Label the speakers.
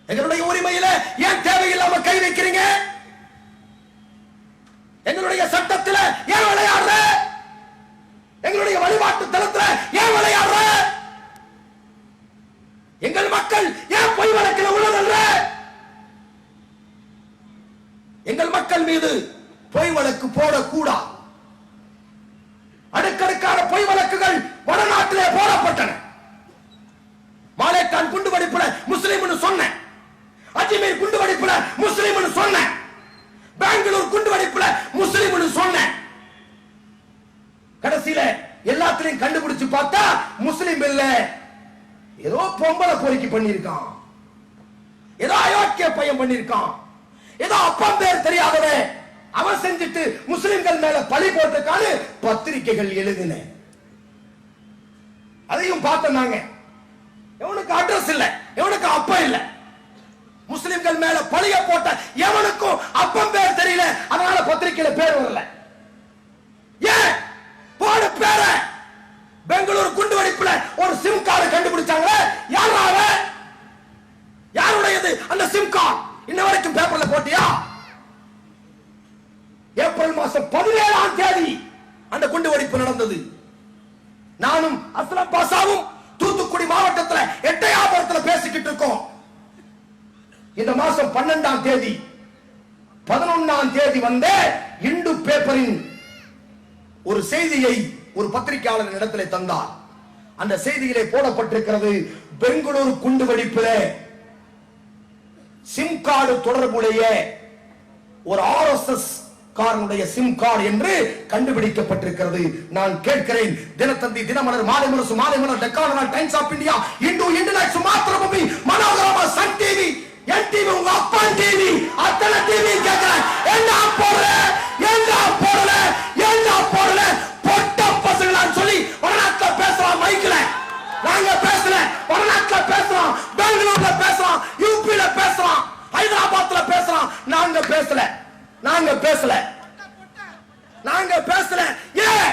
Speaker 1: எங்களுடைய உரிமையில ஏன் தேவையில்லாம கை வைக்கிறீங்க? எங்களுடைய சட்டத்தில் ஏன் விளையாடுற? எங்களுடைய வழிபாட்டு தளத்துல ஏன் விளையாடுற? எங்கள் மக்கள் ஏன் பொய் வழக்கில் உள்ளதல்ல? எங்கள் மக்கள் மீது பொய் வழக்கு போடக்கூடாது. அடுக்கடுக்கான பொய் வழக்குகள் வடநாட்டிலே போடப்பட்டன. மாலேக்கான் குண்டுவெடிப்புல முஸ்லிம்னு சொன்னேன், அஜ்மீர் குண்டுவெடிப்புல முஸ்லிம்னு சொன்னேன், பெங்களூர் குண்டுவெடிப்புல முஸ்லிம்னு சொன்னேன். கடைசியில எல்லாத்தையும் கண்டுபிடிச்சு பார்த்தா முஸ்லிம் இல்ல, ஏதோ பொம்பளை பொறுக்கி பண்ணிருக்கான், ஏதோ அயோக்கிய பையன் பண்ணிருக்கான், ஏதோ அப்பம் பேர் தெரியாதவன் அவன் செஞ்சுட்டு முஸ்லிம்கள் மேல பழி போட்டுக்கான்னு பத்திரிகைகள் எழுதின. அதையும் பார்த்தோம் நாங்க. எவனுக்கு அட்ரஸ் இல்ல, எவனுக்கு அப்பம் இல்ல. முஸ்லிம்கள் மேல பழிய போட்ட எவனுக்கும் அப்பம் பேர் தெரியல, அதனால பத்திரிகையில பேர் வரல. ஏன் போடு பேர? பெங்களூர் குண்டுவெடிப்புல ஒரு சிம் கார்டு கண்டுபிடிச்சாங்க. யாரால? யாருடையது அந்த சிம் கார்டு? இன்ன வரைக்கும் பேப்பர்ல போட்டியா? ஏப்ரல் மாசம் 17ஆம் தேதி அந்த குண்டுவெடிப்பு நடந்தது. நானும் அஸ்லம் பாசாவும் தூத்துக்குடி மாவட்டத்தில் எட்டயாபுரத்தில் பேசிக்கிட்டு இருக்கோம். இந்த மாசம் 12ஆம் தேதி 11ஆம் தேதி வந்த இந்து பேப்பரின் ஒரு செய்தியை ஒரு பத்திரிகையாளர் இடத்திலே தந்தார். அந்த செய்தியிலே போடப்பட்டிருக்கிறது, பெங்களூர் குண்டுவெடிப்பிலே சிம் கார்டு தொடர்புடைய ஒரு RSS காரனுடைய சிம் கார்டு என்று கண்டுபிடிக்கப்பட்டிருக்கிறது. நான் கேட்கிறேன், Dinathanthi, Dinamalar, Maalai Murasu, Maalai Malar, Deccan, Times of India, Hindu, internet, Mathrubhumi, Manorama, Sun TV, NTV, உங்க அப்பா டிவி, அத்தனை டிவி கேட்கிறேன். என்ன போடல, என்ன போடல, என்ன போடல, பொட்ட பசங்களான்னு சொல்லி வடநாட்டுல பேசுறோம். மைக்ல நாங்க பேசல, வடநாட்டுல பேசுறோம், பெங்களூர்ல பேசுறோம், யூபில பேசுறோம், ஹைதராபாத்ல பேசுறோம். நாங்க பேசல, நாங்க பேசல, நாங்க பேசல. ஏன்